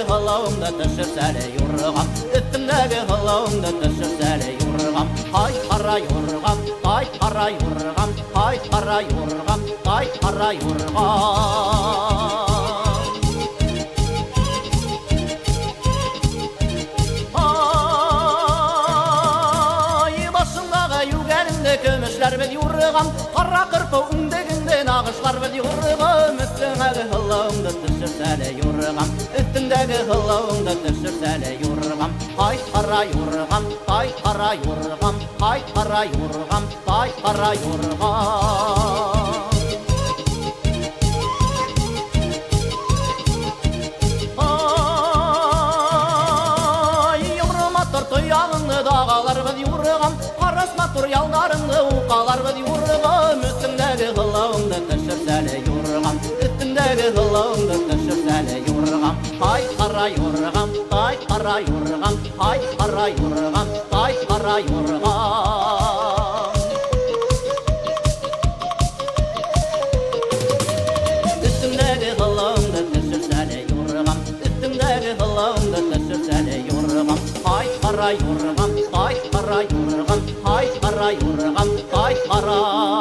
hılavımda düşürsele yorgam, üstümdeki hılavımda düşürsele yorgam. Hay kara yorgam, hay kara yorgam, hay kara yorgam, hay kara yorgam. Kömüşler bil yurgam, kara kırpı undeginde nağışlar bil yurgam. Üstündeki hılavımda düşürsele yorgam, üstündeki hılavımda düşürsele yorgam. Hay kara yorgam, hay kara yorgam, hay kara yorgam, hay kara yorgam. Tuyağını dağlar bil yurgam, karasma tur yallarını uqalar bil yurgam. Üstümdeki hılavımda düşürsele yorgam, üstümdeki hılavımda düşürsele yorgam. Hay kara yorgam, hay kara yorgam, hay kara yorgam, hay kara yorgam. Üstümdeki hılavımda düşürsele yorgam, üstümdeki hılavımda düşürsele yorgam. Hay kara yorgam, hay kara yorgam, hay kara yorgam, hay kara.